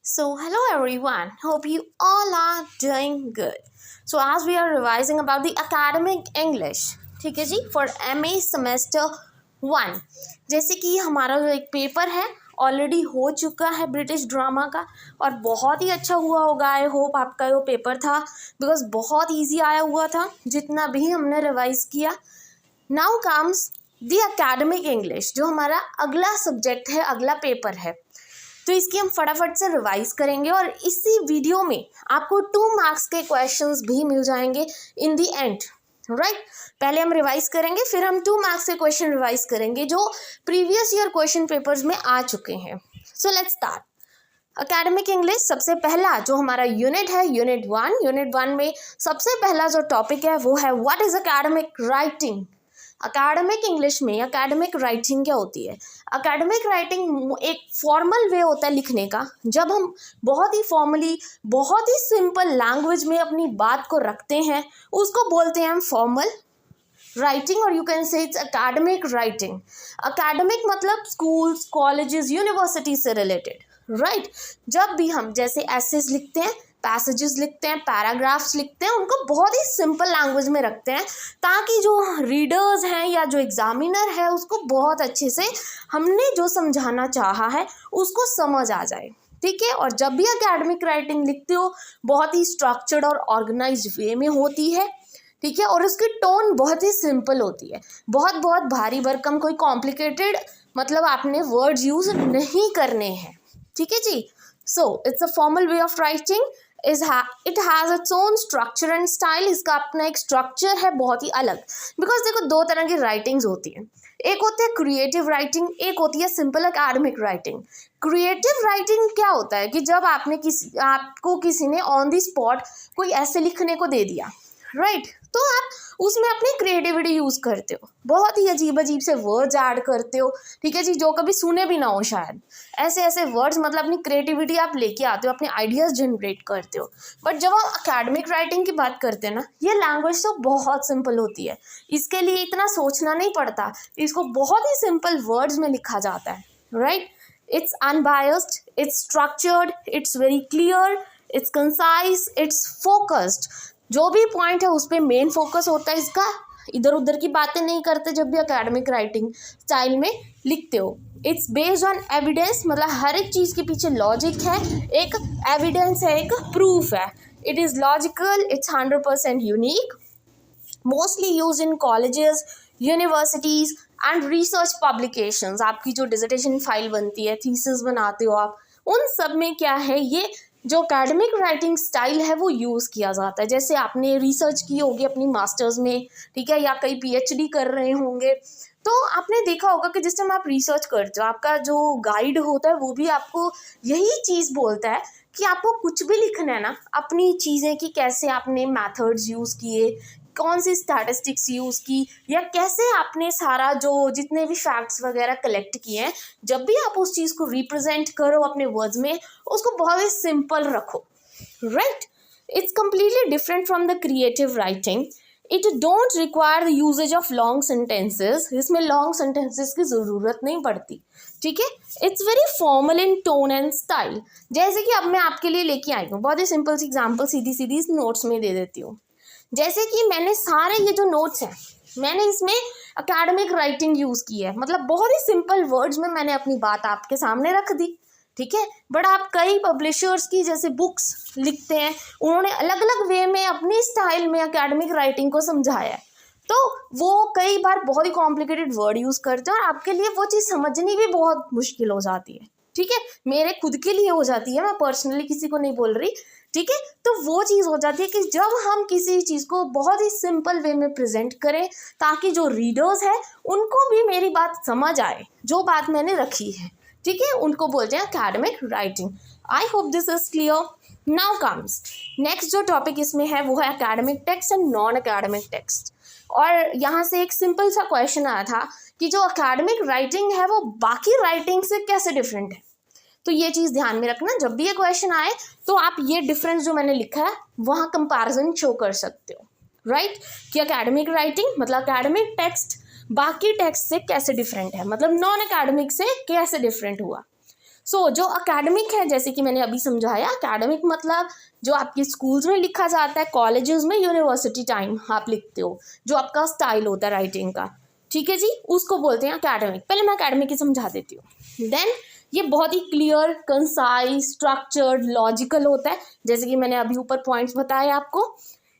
So, hello everyone. Hope you all are doing good. So, as we are revising about the academic English, ठीक है जी, for MA semester 1, जैसे कि हमारा जो एक पेपर है ऑलरेडी हो चुका है ब्रिटिश ड्रामा का और बहुत ही अच्छा हुआ होगा। आई होप आपका वो पेपर था बिकॉज बहुत इजी आया हुआ था जितना भी हमने रिवाइज किया। Now comes the academic English, जो हमारा अगला सब्जेक्ट है, अगला पेपर है। तो इसकी हम फटाफट से रिवाइज करेंगे और इसी वीडियो में आपको 2 मार्क्स के क्वेश्चंस भी मिल जाएंगे इन द एंड, राइट। पहले हम रिवाइज करेंगे, फिर हम 2 मार्क्स के क्वेश्चन रिवाइज करेंगे जो प्रीवियस ईयर क्वेश्चन पेपर्स में आ चुके हैं। So let's start. Academic English सबसे पहला जो हमारा यूनिट है, यूनिट 1 में सबसे पहला जो टॉपिक है वो है what is academic writing. Academic English में एकेडमिक राइटिंग क्या होती है? एकेडमिक राइटिंग एक फॉर्मल वे होता है लिखने का, जब हम बहुत ही फॉर्मली, बहुत ही सिंपल लैंग्वेज में अपनी बात को रखते हैं, उसको बोलते हैं हम फॉर्मल राइटिंग, और यू कैन से इट्स एकेडमिक राइटिंग। एकेडमिक मतलब स्कूल्स, कॉलेजेस, यूनिवर्सिटी से रिलेटेड, राइट। जब भी हम जैसे एसेस लिखते हैं, पैसेजेस लिखते हैं, पैराग्राफ्स लिखते हैं, उनको बहुत ही सिंपल लैंग्वेज में रखते हैं ताकि जो रीडर्स हैं या जो एग्जामिनर है उसको बहुत अच्छे से हमने जो समझाना चाहा है उसको समझ आ जाए, ठीक है। और जब भी एकेडमिक राइटिंग लिखते हो बहुत ही स्ट्रक्चर्ड और ऑर्गेनाइज्ड वे में होती है, ठीक है, और उसकी टोन बहुत ही सिंपल होती है, बहुत भारी भरकम कोई कॉम्प्लिकेटेड मतलब आपने वर्ड्स यूज नहीं करने हैं, ठीक है जी। So it's a formal way of writing, it has its own structure and style. इसका अपना एक स्ट्रक्चर है बहुत ही अलग, बिकॉज देखो 2 तरह की राइटिंग्स होती हैं, एक होती है क्रिएटिव राइटिंग, एक होती है simple academic writing. Creative writing क्या होता है कि जब आपको किसी ने ऑन द स्पॉट कोई ऐसे लिखने को दे दिया, राइट, तो आप उसमें अपनी क्रिएटिविटी यूज़ करते हो, बहुत ही अजीब से वर्ड्स ऐड करते हो, ठीक है जी, जो कभी सुने भी ना हो शायद, ऐसे वर्ड्स, मतलब अपनी क्रिएटिविटी आप लेके आते हो, अपने आइडियाज़ जनरेट करते हो। बट जब हम एकेडमिक राइटिंग की बात करते हैं ना, ये लैंग्वेज तो बहुत सिंपल होती है, इसके लिए इतना सोचना नहीं पड़ता, इसको बहुत ही सिंपल वर्ड्स में लिखा जाता है, right. It's unbiased, it's structured, it's very clear, it's concise, it's focused. जो भी पॉइंट है उस पर मेन फोकस होता है इसका, इधर उधर की बातें नहीं करते जब भी एकेडमिक राइटिंग स्टाइल में लिखते हो। इट्स बेस्ड ऑन एविडेंस, मतलब हर एक चीज़ के पीछे लॉजिक है, एक एविडेंस है, एक प्रूफ है। It is logical, it's 100% unique, mostly use in colleges, universities and research publications. आपकी जो डिसर्टेशन फाइल बनती है, थीसिस बनाते हो आप, उन सब में क्या है, ये जो एकेडमिक राइटिंग स्टाइल है वो यूज़ किया जाता है। जैसे आपने रिसर्च की होगी अपनी मास्टर्स में, ठीक है, या कई PhD कर रहे होंगे, तो आपने देखा होगा कि जिस टाइम आप रिसर्च करते हो, आपका जो गाइड होता है वो भी आपको यही चीज़ बोलता है कि आपको कुछ भी लिखना है ना, अपनी चीज़ें कि कैसे आपने मेथड्स यूज़ किए, कौन सी स्टैटिस्टिक्स यूज़ की, या कैसे आपने सारा जो जितने भी फैक्ट्स वगैरह कलेक्ट किए हैं, जब भी आप उस चीज़ को रिप्रेजेंट करो अपने वर्ड्स में, उसको बहुत ही सिंपल रखो, right. It's completely different from the creative writing. It don't require the usages of long sentences, इसमें लॉन्ग सेंटेंसेज की ज़रूरत नहीं पड़ती, ठीक है। It's very formal in tone and style. जैसे कि अब मैं आपके लिए लेके आई हूँ बहुत ही सिंपल सी एग्जाम्पल, सीधी इस नोट्स में दे देती हूँ। जैसे कि मैंने सारे ये जो नोट्स हैं, मैंने इसमें एकेडमिक राइटिंग यूज़ की है, मतलब बहुत ही सिंपल वर्ड्स में मैंने अपनी बात आपके सामने रख दी, ठीक है। बट आप कई पब्लिशर्स की जैसे बुक्स लिखते हैं, उन्होंने अलग अलग वे में अपनी स्टाइल में एकेडमिक राइटिंग को समझाया है, तो वो कई बार बहुत ही कॉम्प्लिकेटेड वर्ड यूज़ करते हैं और आपके लिए वो चीज़ समझनी भी बहुत मुश्किल हो जाती है, ठीक है। मेरे खुद के लिए हो जाती है, मैं पर्सनली किसी को नहीं बोल रही, ठीक है। तो वो चीज़ हो जाती है कि जब हम किसी चीज़ को बहुत ही सिंपल वे में प्रेजेंट करें ताकि जो रीडर्स है उनको भी मेरी बात समझ आए, जो बात मैंने रखी है, ठीक है, उनको बोलते हैं academic writing. I hope this is clear. Now comes next जो टॉपिक इसमें है वो है academic text and non academic text. और यहाँ से एक सिंपल सा क्वेश्चन आया था कि जो एकेडमिक राइटिंग है वो बाकी राइटिंग से कैसे डिफरेंट है। तो ये चीज़ ध्यान में रखना, जब भी ये क्वेश्चन आए तो आप ये डिफरेंस जो मैंने लिखा है वहाँ कंपैरिजन शो कर सकते हो, राइट, कि एकेडमिक राइटिंग मतलब एकेडमिक टेक्स्ट बाकी टेक्स्ट से कैसे डिफरेंट है, मतलब नॉन एकेडमिक से कैसे डिफरेंट हुआ। सो जो अकेडमिक है, जैसे कि मैंने अभी समझाया, अकेडमिक मतलब जो आपके स्कूल्स में लिखा जाता है, कॉलेजेस में, यूनिवर्सिटी टाइम आप लिखते हो, जो आपका स्टाइल होता है राइटिंग का, ठीक है जी, उसको बोलते हैं अकेडमिक। पहले मैं अकेडमिक ही समझा देती हूँ। देन ये बहुत ही क्लियर, कंसाइज, स्ट्रक्चर्ड, लॉजिकल होता है, जैसे कि मैंने अभी ऊपर पॉइंट्स बताए आपको।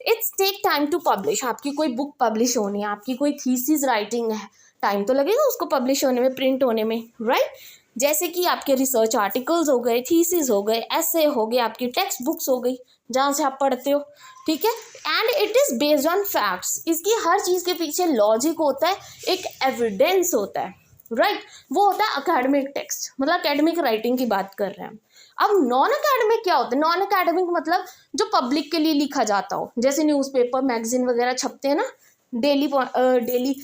It's take time to publish. आपकी कोई बुक पब्लिश होनी है, आपकी कोई थीसिस राइटिंग है, टाइम तो लगेगा उसको पब्लिश होने में, प्रिंट होने में, राइट। जैसे कि आपके रिसर्च आर्टिकल्स हो गए, थीसिस हो गए, ऐसे हो गए, आपकी टेक्स्ट बुक्स हो गई जहाँ से आप पढ़ते हो, ठीक है। And it is based on facts. इसकी हर चीज़ के पीछे लॉजिक होता है, एक एविडेंस होता है, राइट। वो होता है अकेडमिक टेक्स्ट, मतलब अकेडमिक राइटिंग की बात कर रहे हैं। अब नॉन अकेडमिक क्या होता है? नॉन अकेडमिक मतलब जो पब्लिक के लिए लिखा जाता हो, जैसे न्यूज़पेपर, मैगजीन वगैरह छपते हैं ना डेली,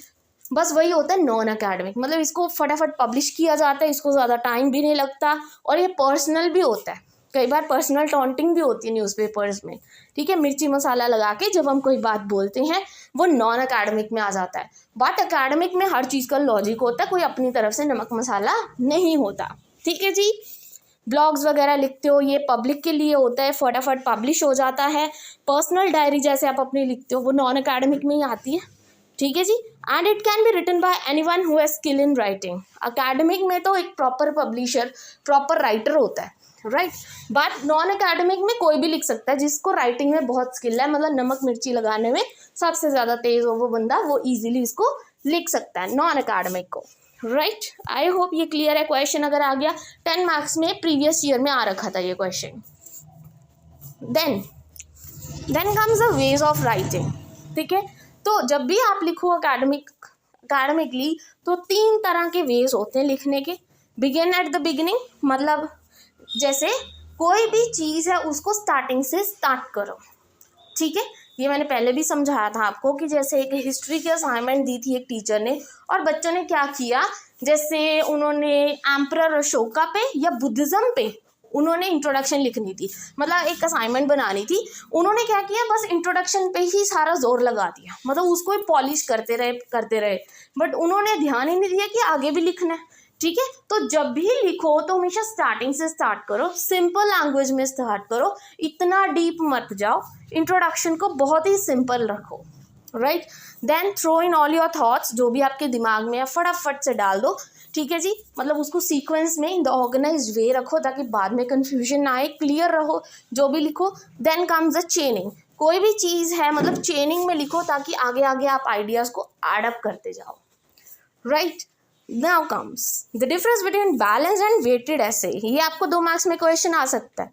बस वही होता है नॉन अकेडमिक। मतलब इसको फटाफट पब्लिश किया जाता है, इसको ज़्यादा टाइम भी नहीं लगता, और ये पर्सनल भी होता है। कई बार पर्सनल टॉन्टिंग भी होती है न्यूज़पेपर्स में, ठीक है, मिर्ची मसाला लगा के जब हम कोई बात बोलते हैं, वो नॉन अकेडमिक में आ जाता है। बट अकेडमिक में हर चीज़ का लॉजिक होता है, कोई अपनी तरफ से नमक मसाला नहीं होता, ठीक है जी। ब्लॉग्स वगैरह लिखते हो, ये पब्लिक के लिए होता है, फटाफट पब्लिश हो जाता है। पर्सनल डायरी जैसे आप अपनी लिखते हो, वो नॉन अकेडमिक में ही आती है, ठीक है जी। And it can be written by anyone who has skill in writing. Academic में तो एक प्रॉपर पब्लिशर, प्रॉपर राइटर होता है, राइट। बट नॉन अकेडमिक में कोई भी लिख सकता है जिसको राइटिंग में बहुत स्किल है, मतलब नमक मिर्ची लगाने में सबसे ज़्यादा तेज़ हो वो बंदा, वो ईजिली इसको लिख सकता है नॉन अकेडमिक को, राइट। आई होप ये क्लियर है। क्वेश्चन अगर आ गया 10 मार्क्स में, प्रीवियस ईयर में आ रखा था ये question. Then comes the ways of writing, ठीक है। तो जब भी आप लिखो अकेडमिकली, तो 3 तरह के वेज होते हैं लिखने के। बिगिन एट द बिगिनिंग, मतलब जैसे कोई भी चीज़ है उसको स्टार्टिंग से स्टार्ट करो, ठीक है। ये मैंने पहले भी समझाया था आपको कि जैसे एक हिस्ट्री की असाइनमेंट दी थी एक टीचर ने, और बच्चों ने क्या किया, जैसे उन्होंने एम्परर अशोका पे या बुद्धिज़्म पे उन्होंने इंट्रोडक्शन लिखनी थी, मतलब एक असाइनमेंट बनानी थी। उन्होंने क्या किया, बस इंट्रोडक्शन पे ही सारा जोर लगा दिया, मतलब उसको ही पॉलिश करते रहे, बट उन्होंने ध्यान ही नहीं दिया कि आगे भी लिखना है, ठीक है। तो जब भी लिखो तो हमेशा स्टार्टिंग से स्टार्ट करो, सिंपल लैंग्वेज में स्टार्ट करो, इतना डीप मत जाओ, इंट्रोडक्शन को बहुत ही सिंपल रखो, right. Then throw in all your thoughts, जो भी आपके दिमाग में है फटाफट से डाल दो, ठीक है जी। मतलब उसको सीक्वेंस में इन द ऑर्गेनाइज्ड वे रखो ताकि बाद में कन्फ्यूजन ना आए, क्लियर रहो जो भी लिखो। देन कम्स द चेनिंग, कोई भी चीज़ है मतलब चेनिंग में लिखो ताकि आगे आगे आप आइडियाज़ को एड अप करते जाओ, right. Now comes the difference between balance and weighted essay. ये आपको 2 मार्क्स में क्वेश्चन आ सकता है,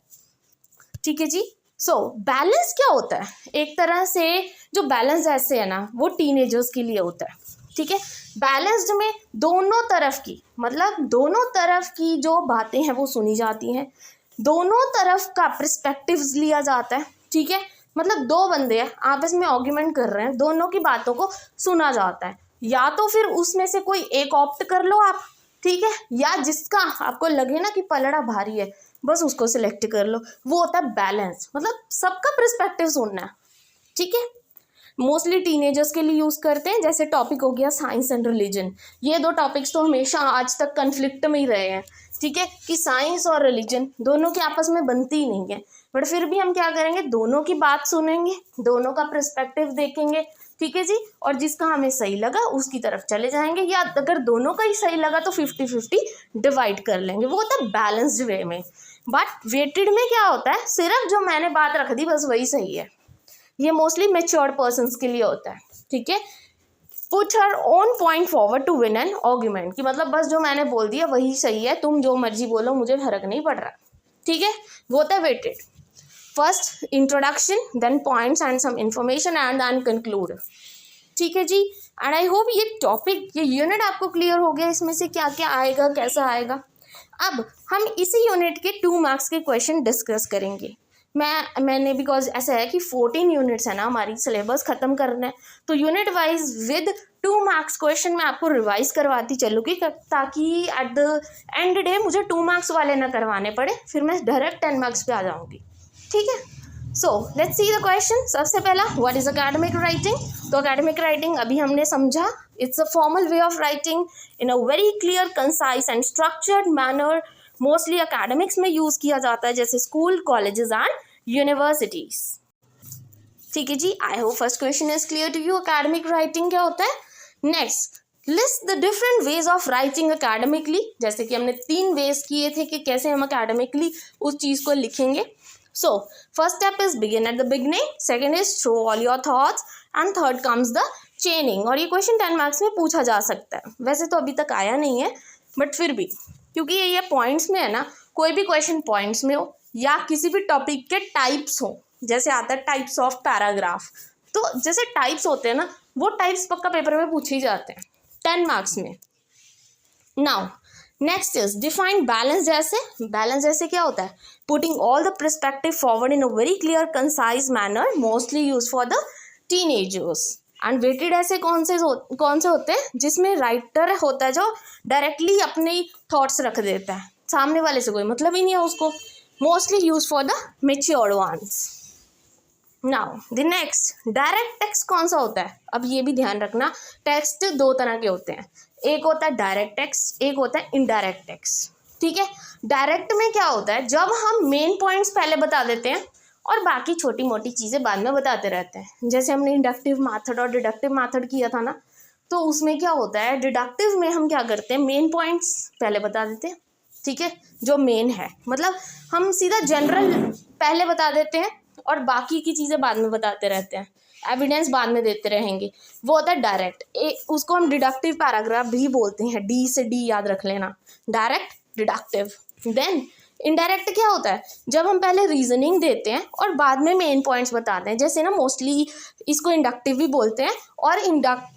ठीक है जी। सो बैलेंस क्या होता है? एक तरह से जो बैलेंस ऐसे है ना, वो टीनेजर्स के लिए होता है, ठीक है। बैलेंस्ड में दोनों तरफ की, मतलब दोनों तरफ की जो बातें हैं वो सुनी जाती हैं, दोनों तरफ का पर्सपेक्टिव्स लिया जाता है, ठीक है। मतलब 2 बंदे हैं आपस में आर्ग्यूमेंट कर रहे हैं, दोनों की बातों को सुना जाता है, या तो फिर उसमें से कोई एक ऑप्ट कर लो आप, ठीक है, या जिसका आपको लगे ना कि पलड़ा भारी है बस उसको सिलेक्ट कर लो, वो होता है बैलेंस। मतलब सबका पर्सपेक्टिव सुनना है, ठीक है। मोस्टली टीनेजर्स के लिए यूज़ करते हैं, जैसे टॉपिक हो गया साइंस एंड रिलीजन। ये 2 टॉपिक्स तो हमेशा आज तक कन्फ्लिक्ट में ही रहे हैं, ठीक है, कि साइंस और रिलीजन दोनों के आपस में बनती ही नहीं है, बट फिर भी हम क्या करेंगे, दोनों की बात सुनेंगे, दोनों का पर्सपेक्टिव देखेंगे, ठीक है जी, और जिसका हमें सही लगा उसकी तरफ चले जाएंगे, या अगर दोनों का ही सही लगा तो 50-50 डिवाइड कर लेंगे। वो होता है बैलेंस्ड वे में। बट वेटेड में क्या होता है, सिर्फ जो मैंने बात रख दी बस वही सही है। ये मोस्टली मैच्योर्ड पर्सन्स के लिए होता है, ठीक है। Put her own point forward to win an argument, कि मतलब बस जो मैंने बोल दिया वही सही है, तुम जो मर्जी बोलो मुझे फर्क नहीं पड़ रहा, ठीक है। वो होता है weighted. First introduction, then points and some information and then conclude, ठीक है जी। एंड आई होप ये टॉपिक, ये यूनिट आपको क्लियर हो गया, इसमें से क्या क्या आएगा, कैसा आएगा। अब हम इसी यूनिट के 2 मार्क्स के क्वेश्चन डिस्कस करेंगे। मैंने बिकॉज ऐसा है कि 14 यूनिट्स है ना, हमारी सिलेबस ख़त्म करना है, तो unit wise with 2 marks question मैं आपको रिवाइज करवाती चलूँगी, ताकि एट द एंड डे मुझे 2 मार्क्स वाले ना करवाने पड़े, फिर मैं डायरेक्ट 10 मार्क्स पे आ जाऊँगी, ठीक है। So let's see the question. सबसे पहला, व्हाट इज अकेडमिक राइटिंग। तो अकेडमिक राइटिंग अभी हमने समझा, it's a formal way of writing in a very clear, concise and structured manner mostly academics में यूज़ किया जाता है, जैसे स्कूल, कॉलेजेस एंड यूनिवर्सिटीज़। ठीक है जी, I hope first question is clear to you academic writing क्या होता है। Next, list the different ways of writing academically. जैसे कि हमने 3 वेज किए थे कि कैसे हम अकेडमिकली उस चीज़ को लिखेंगे। So first step is begin at the beginning, second is throw all your thoughts and third comes the chaining. और ये क्वेश्चन 10 मार्क्स में पूछा जा सकता है, वैसे तो अभी तक आया नहीं है बट फिर भी क्योंकि ये पॉइंट्स में है ना, कोई भी क्वेश्चन पॉइंट्स में हो या किसी भी टॉपिक के टाइप्स हो, जैसे आता है टाइप्स ऑफ पैराग्राफ, तो जैसे टाइप्स होते हैं ना, वो टाइप्स पक्का पेपर में पूछे ही जाते हैं 10 मार्क्स में। Now next is define balance. जैसे क्या होता है, putting all the perspective forward in a very clear concise manner, mostly use for the teenagers. And weighted essay कौन से होते हैं, जिसमें राइटर होता है जो डायरेक्टली अपने थॉट्स रख देता है, सामने वाले से कोई मतलब ही नहीं है उसको। Mostly use for the matured ones. Now the next, direct text कौन सा होता है, अब ये भी ध्यान रखना, टेक्स्ट 2 तरह के होते हैं, एक होता है डायरेक्ट टेक्स्ट, एक होता है इनडायरेक्ट टेक्स्ट। ठीक है, डायरेक्ट में क्या होता है, जब हम मेन पॉइंट्स पहले बता देते हैं और बाकी छोटी मोटी चीज़ें बाद में बताते रहते हैं। जैसे हमने इंडक्टिव मैथड और डिडक्टिव मैथड किया था ना, तो उसमें क्या होता है, डिडक्टिव में हम क्या करते हैं, मेन पॉइंट्स पहले बता देते हैं, ठीक है, जो मेन है, मतलब हम सीधा जनरल पहले बता देते हैं और बाकी की चीज़ें बाद में बताते रहते हैं, एविडेंस बाद में देते रहेंगे, वो होता है डायरेक्ट। उसको हम डिडक्टिव पैराग्राफ भी बोलते हैं, डी से डी याद रख लेना, डायरेक्ट, डिडक्टिव। देन इनडायरेक्ट क्या होता है, जब हम पहले रीजनिंग देते हैं और बाद में मेन पॉइंट्स बताते हैं, जैसे ना मोस्टली इसको इंडक्टिव भी बोलते हैं। और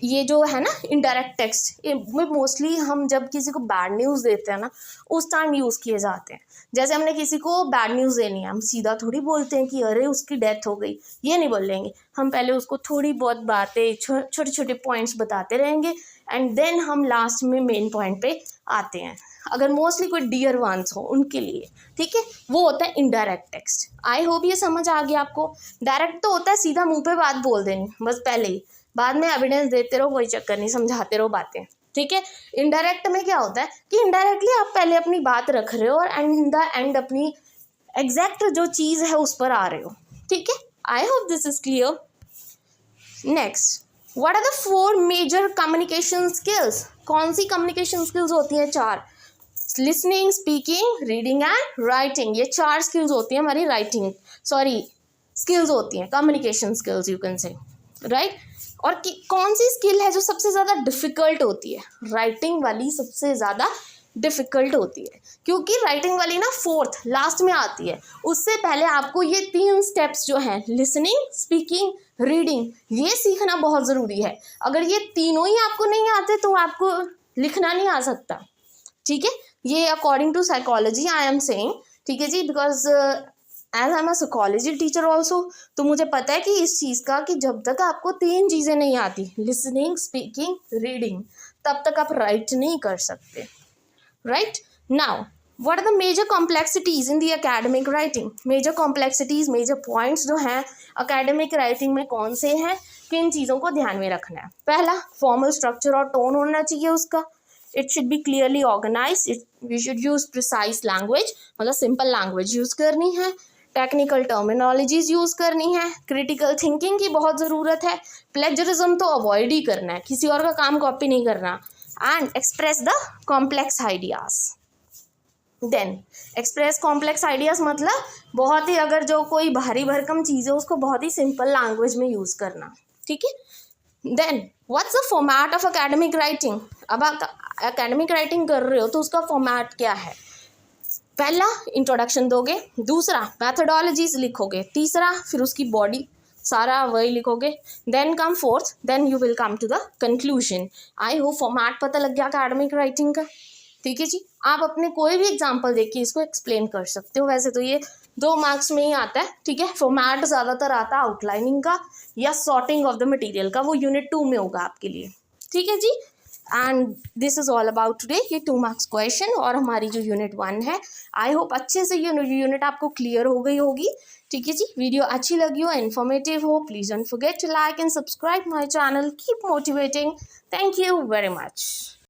ये जो है ना इनडायरेक्ट टेक्स्ट में मोस्टली हम जब किसी को बैड न्यूज़ देते हैं ना, उस टाइम यूज़ किए जाते हैं। जैसे हमने किसी को बैड न्यूज़ देनी है, हम सीधा थोड़ी बोलते हैं कि अरे उसकी डेथ हो गई, ये नहीं बोलेंगे, हम पहले उसको थोड़ी बहुत बातें छोटे छोटे पॉइंट्स बताते रहेंगे एंड देन हम लास्ट में मेन पॉइंट पे आते हैं, अगर मोस्टली कोई डियर वंस हो उनके लिए। ठीक है, वो होता है इनडायरेक्ट टेक्स्ट। आई होप ये समझ आ गया आपको। डायरेक्ट तो होता है सीधा मुंह पे बात बोल देनी, बस पहले ही, बाद में एविडेंस देते रहो, कोई चक्कर नहीं, समझाते रहो बातें। ठीक है, इनडायरेक्ट में क्या होता है कि इनडायरेक्टली आप पहले अपनी बात रख रहे हो और एंड अपनी एग्जैक्ट जो चीज़ है उस पर आ रहे हो। ठीक है, I hope this is clear. Next, what are the 4 major communication skills. कौन सी कम्युनिकेशन स्किल्स होती हैं? 4, listening, speaking, reading and writing. ये 4 स्किल्स होती हैं हमारी स्किल्स होती हैं, communication skills you can say, right. और कौन सी स्किल है जो सबसे ज़्यादा डिफ़िकल्ट होती है? राइटिंग वाली सबसे ज़्यादा डिफ़िकल्ट होती है, क्योंकि राइटिंग वाली ना 4th लास्ट में आती है। उससे पहले आपको ये 3 स्टेप्स जो हैं, लिसनिंग, स्पीकिंग, रीडिंग, ये सीखना बहुत ज़रूरी है। अगर ये तीनों ही आपको नहीं आते तो आपको लिखना नहीं आ सकता। ठीक है, ये according to psychology I am saying. ठीक है जी, because as I am a psychology teacher also, तो मुझे पता है कि इस चीज़ का कि जब तक आपको 3 चीज़ें नहीं आती, लिसनिंग, स्पीकिंग, रीडिंग, तब तक आप राइट नहीं कर सकते, right. Now what are the major complexities in the academic writing. Major complexities, major points जो हैं एकेडमिक राइटिंग में कौन से हैं, किन चीज़ों को ध्यान में रखना है? पहला, फॉर्मल स्ट्रक्चर और टोन होना चाहिए उसका। It should be clearly organized. We should use precise language, मतलब simple language use करनी है, टेक्निकल टर्मिनोलॉजीज यूज़ करनी है, क्रिटिकल थिंकिंग की बहुत ज़रूरत है, प्लेजरिज्म तो अवॉइड ही करना है, किसी और का काम कॉपी नहीं करना, and express the complex ideas. Then express complex ideas मतलब बहुत ही, अगर जो कोई भारी भरकम चीज़ है उसको बहुत ही सिंपल लैंग्वेज में यूज़ करना। ठीक है, then what's the format of academic writing. अब आप एकेडमिक राइटिंग कर रहे हो तो उसका फॉर्मेट क्या है? पहला, इंट्रोडक्शन दोगे, दूसरा मैथडोलॉजीज लिखोगे, तीसरा फिर उसकी बॉडी सारा वही लिखोगे, then come forth, then you will come to the conclusion. I hope format पता लग गया एकेडमिक राइटिंग का। ठीक है जी, आप अपने कोई भी एग्जाम्पल देख के इसको एक्सप्लेन कर सकते हो। वैसे तो ये 2 मार्क्स में ही आता है। ठीक है, फॉर्मेट ज़्यादातर आता है आउटलाइनिंग का या सॉर्टिंग ऑफ द मटेरियल का, वो यूनिट 2 में होगा आपके लिए। ठीक है जी, and this is all about today. ये 2 मार्क्स क्वेश्चन और हमारी जो यूनिट 1 है, आई होप अच्छे से ये यूनिट आपको क्लियर हो गई होगी। ठीक है जी, वीडियो अच्छी लगी हो, इन्फॉर्मेटिव हो, please don't forget to like and subscribe my channel. Keep motivating. Thank you very much.